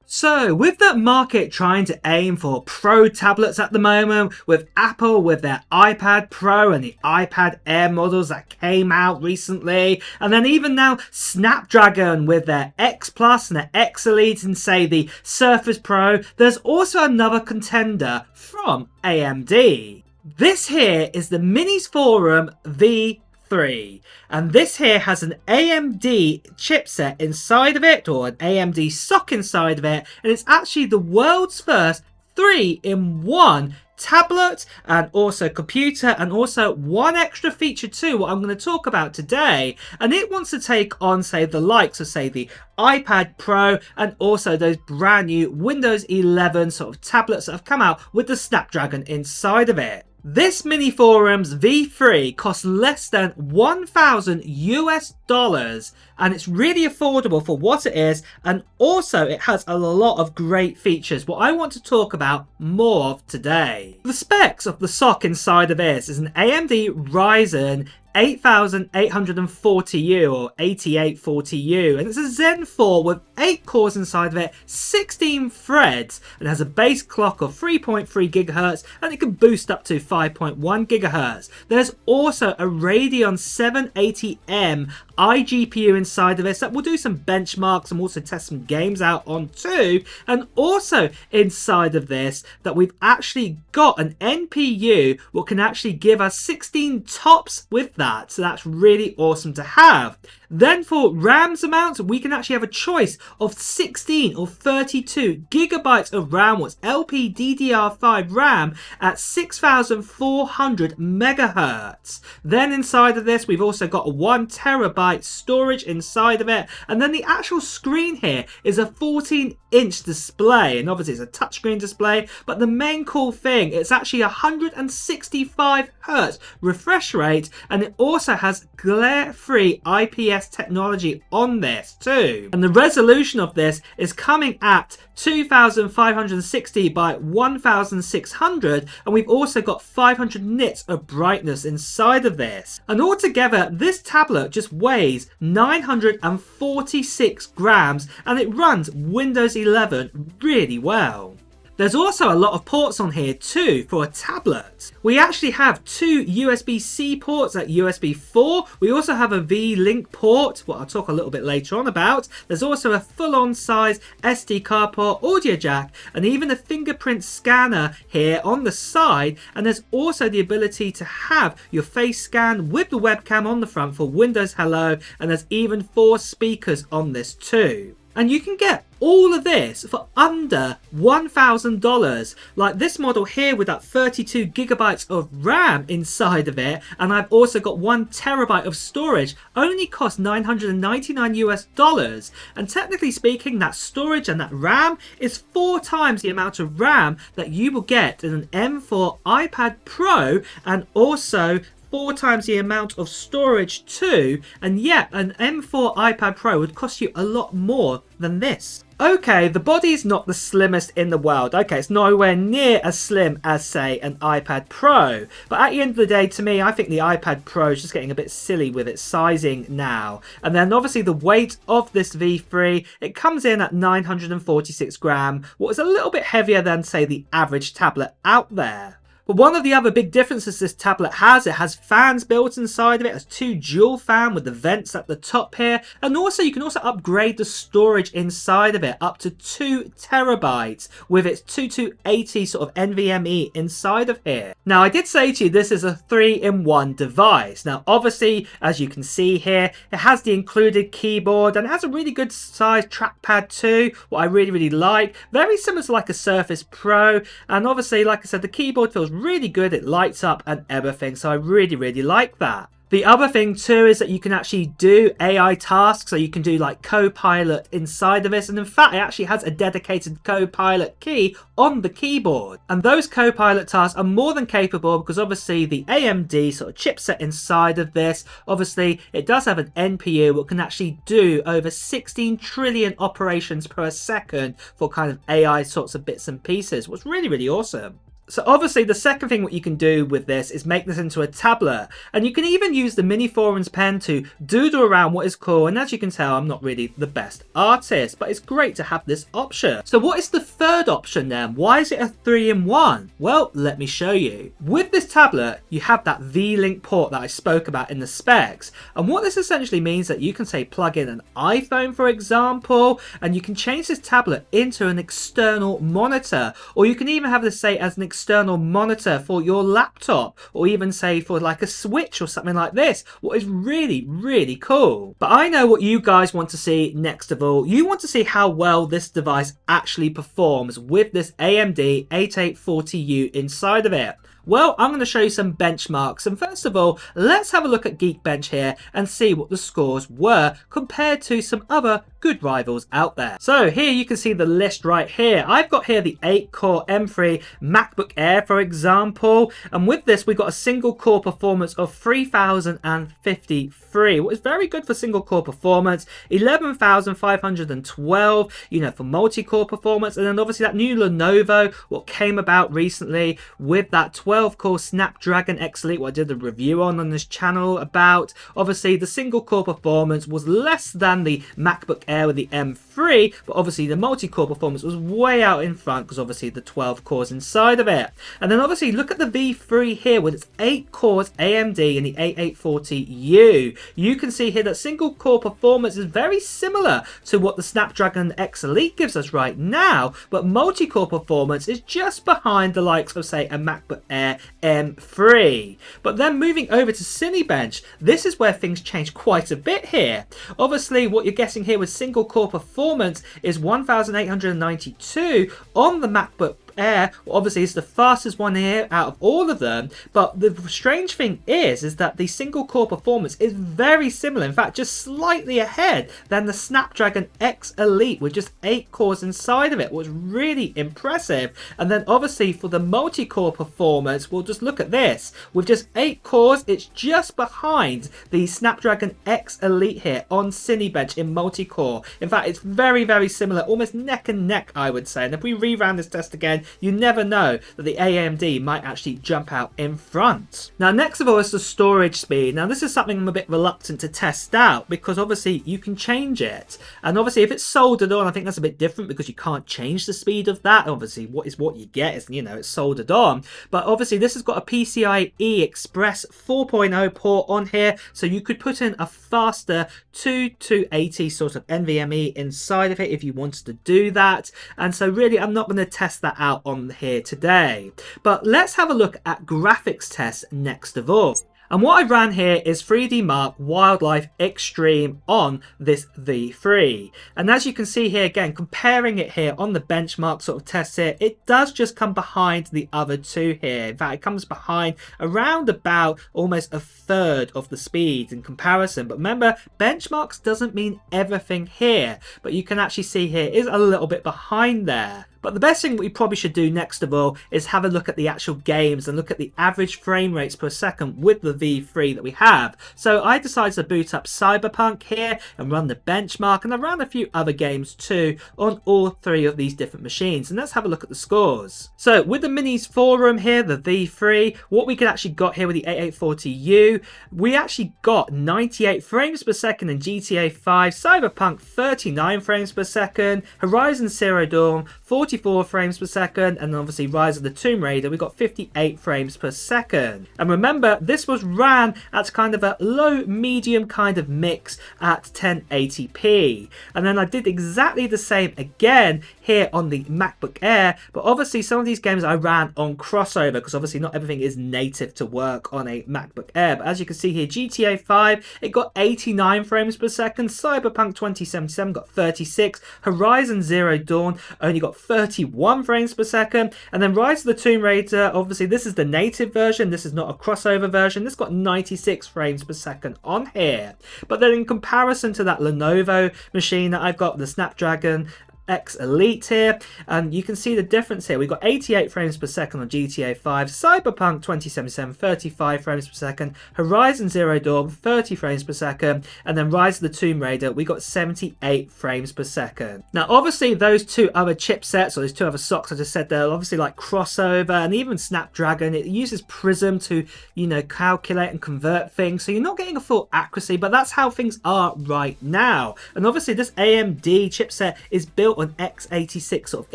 So, with the market trying to aim for pro tablets at the moment, with Apple with their iPad Pro and the iPad Air models that came out recently, and then even now Snapdragon with their X Plus and their X Elite and say the Surface Pro, there's also another contender from AMD. This here is the MinisForum V3, and this here has an AMD chipset inside of it, or an AMD SoC inside of it, and it's actually the world's first 3-in-1 tablet and also computer, and also one extra feature too, what I'm going to talk about today. And it wants to take on, say, the likes of, say, the iPad Pro and also those brand new Windows 11 sort of tablets that have come out with the Snapdragon inside of it. This MinisForum's V3 costs less than $1,000 and it's really affordable for what it is, and also it has a lot of great features, what I want to talk about more of today. The specs of the SoC inside of this is an AMD Ryzen 8840U or 8840U, and it's a Zen 4 with 8 cores inside of it, 16 threads, and has a base clock of 3.3 GHz and it can boost up to 5.1 GHz. There's also a Radeon 780M iGPU inside of this that will do some benchmarks and also test some games out on too. And also inside of this that we've actually got an NPU what can actually give us 16 TOPS with that, so that's really awesome to have. Then for RAM's amount, we can actually have a choice of 16 or 32 gigabytes of RAM, what's LPDDR5 RAM at 6400 megahertz. Then inside of this, we've also got a 1 terabyte storage inside of it, and then the actual screen here is a 14-inch display, and obviously it's a touchscreen display, but the main cool thing, it's actually 165 Hz refresh rate, and it also has glare-free IPS technology on this too. And the resolution of this is coming at 2560 by 1600, and we've also got 500 nits of brightness inside of this. And altogether, this tablet just weighs 946 grams and it runs Windows 11 really well. There's also a lot of ports on here too for a tablet. We actually have 2 USB-C ports at USB 4. We also have a V-Link port, what I'll talk a little bit later on about. There's also a full-on size SD card port, audio jack, and even a fingerprint scanner here on the side. And there's also the ability to have your face scan with the webcam on the front for Windows Hello, and there's even 4 speakers on this too. And you can get all of this for under $1,000. Like this model here with that 32 gigabytes of RAM inside of it, and I've also got 1 terabyte of storage, only cost $999. And technically speaking, that storage and that RAM is 4 times the amount of RAM that you will get in an M4 iPad Pro, and also 4 times the amount of storage too, and yet an M4 iPad Pro would cost you a lot more than this. Okay, the body is not the slimmest in the world. Okay, it's nowhere near as slim as, say, an iPad Pro. But at the end of the day, to me, I think the iPad Pro is just getting a bit silly with its sizing now. And then obviously the weight of this V3, it comes in at 946 grams, what is a little bit heavier than, say, the average tablet out there. But one of the other big differences this tablet has, it has fans built inside of it. It has 2 dual fan with the vents at the top here. And also you can also upgrade the storage inside of it up to 2 terabytes with its 2280 sort of NVMe inside of here. Now I did say to you this is a 3-in-1 device. Now obviously, as you can see here, it has the included keyboard and it has a really good size trackpad too, what I really like. Very similar to like a Surface Pro, and obviously like I said, the keyboard feels really good, it lights up and everything, so I really like that. The other thing too is that you can actually do AI tasks, so you can do like Copilot inside of this, and in fact it actually has a dedicated Copilot key on the keyboard. And those Copilot tasks are more than capable because obviously the AMD sort of chipset inside of this, obviously it does have an NPU that can actually do over 16 trillion operations per second for kind of AI sorts of bits and pieces, what's really awesome. So obviously the second thing what you can do with this is make this into a tablet, and you can even use the MinisForum's pen to doodle around what is cool. And as you can tell, I'm not really the best artist, but it's great to have this option. So what is the third option then? Why is it a 3-in-1? Well, let me show you. With this tablet, you have that V-Link port that I spoke about in the specs, and what this essentially means that you can say plug in an iPhone, for example, and you can change this tablet into an external monitor, or you can even have this say as an external monitor for your laptop, or even say for like a Switch or something like this, what is really cool. But I know what you guys want to see next of all. You want to see how well this device actually performs with this AMD 8840U inside of it. Well, I'm going to show you some benchmarks, and first of all, let's have a look at Geekbench here and see what the scores were compared to some other good rivals out there. So here you can see the list right here. I've got here the 8-core M3 MacBook Air, for example, and with this we got a single core performance of 3053, what is very good for single core performance. 11,512, you know, for multi-core performance, and then obviously that new Lenovo what came about recently with that 12-core Snapdragon X Elite, what I did a review on this channel about. Obviously the single core performance was less than the MacBook Air with the M3, but obviously the multi-core performance was way out in front because obviously the 12 cores inside of it. And then obviously look at the V3 here with its 8 cores AMD and the 8840U. You can see here that single core performance is very similar to what the Snapdragon X Elite gives us right now, but multi-core performance is just behind the likes of say a MacBook Air M3. But then moving over to Cinebench, this is where things change quite a bit here. Obviously what you're getting here with single core performance is 1892 on the MacBook Air. Well, obviously it's the fastest one here out of all of them, but the strange thing is that the single core performance is very similar, in fact just slightly ahead than the Snapdragon X Elite with just 8 cores inside of it, was really impressive. And then obviously for the multi-core performance, we'll just look at this, with just 8 cores it's just behind the Snapdragon X Elite here on Cinebench in multi-core. In fact it's very similar, almost neck and neck I would say, and if we reran this test again, you never know that the AMD might actually jump out in front. Now next of all is the storage speed. Now this is something I'm a bit reluctant to test out because obviously you can change it, and obviously if it's soldered on I think that's a bit different because you can't change the speed of that. Obviously what you get is, you know, it's soldered on, but obviously this has got a PCIe Express 4.0 port on here, so you could put in a faster 2280 sort of NVMe inside of it if you wanted to do that, and so really I'm not going to test that out on here today. But let's have a look at graphics tests next of all. And what I ran here is 3D Mark Wildlife Extreme on this V3. And as you can see here again, comparing it here on the benchmark sort of test here, it does just come behind the other two here. In fact, it comes behind around about almost a third of the speed in comparison. But remember, benchmarks doesn't mean everything here. But you can actually see here is a little bit behind there. But the best thing we probably should do next of all is have a look at the actual games and look at the average frame rates per second with the V3 that we have. So I decided to boot up Cyberpunk here and run the benchmark, and I ran a few other games too on all 3 of these different machines, and let's have a look at the scores. So with the MinisForum here, the V3, what we could actually got here with the 8840U, we actually got 98 frames per second in GTA 5, Cyberpunk 39 frames per second, Horizon Zero Dawn 44 frames per second, and obviously Rise of the Tomb Raider we got 58 frames per second. And remember, this was ran at kind of a low medium kind of mix at 1080p, and then I did exactly the same again here on the MacBook Air, but obviously some of these games I ran on crossover because obviously not everything is native to work on a MacBook Air. But as you can see here, GTA 5 it got 89 frames per second, Cyberpunk 2077 got 36, Horizon Zero Dawn only got 31 frames per second, and then Rise of the Tomb Raider, obviously this is the native version, this is not a crossover version, this got 96 frames per second on here. But then in comparison to that Lenovo machine that I've got, the Snapdragon X Elite here, and you can see the difference here. We've got 88 frames per second on GTA 5, Cyberpunk 2077 35 frames per second, Horizon Zero Dawn 30 frames per second, and then Rise of the Tomb Raider we got 78 frames per second. Now obviously those two other chipsets, or those two other socks I just said, they're obviously like crossover, and even Snapdragon, it uses Prism to, you know, calculate and convert things, so you're not getting a full accuracy, but that's how things are right now. And obviously this AMD chipset is built on x86 sort of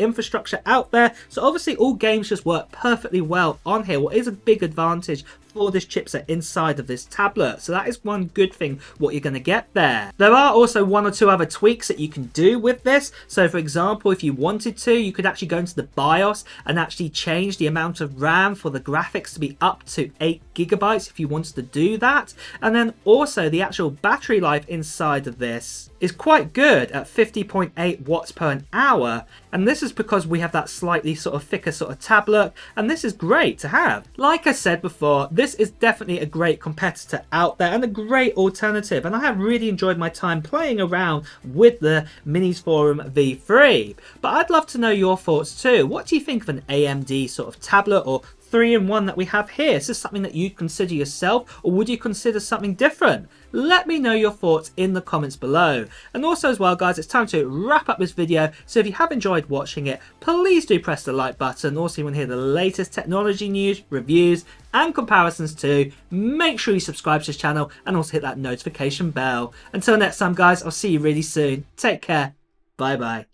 infrastructure out there, so obviously all games just work perfectly well on here. What is a big advantage for this chipset inside of this tablet, so that is one good thing what you're going to get there. There are also one or two other tweaks that you can do with this. So for example, if you wanted to, you could actually go into the BIOS and actually change the amount of RAM for the graphics to be up to 8 GB if you wanted to do that. And then also the actual battery life inside of this is quite good at 50.8 watts per an hour, and this is because we have that slightly sort of thicker sort of tablet, and this is great to have. Like I said before, this is definitely a great competitor out there and a great alternative, and I have really enjoyed my time playing around with the MinisForum V3. But I'd love to know your thoughts too. What do you think of an AMD sort of tablet or 3-in-1 that we have here? Is this something that you'd consider yourself, or would you consider something different? Let me know your thoughts in the comments below. And also as well guys, it's time to wrap up this video, so if you have enjoyed watching it, please do press the like button. Also you want to hear the latest technology news, reviews and comparisons too. Make sure you subscribe to this channel and also hit that notification bell. Until next time guys, I'll see you really soon. Take care. Bye bye.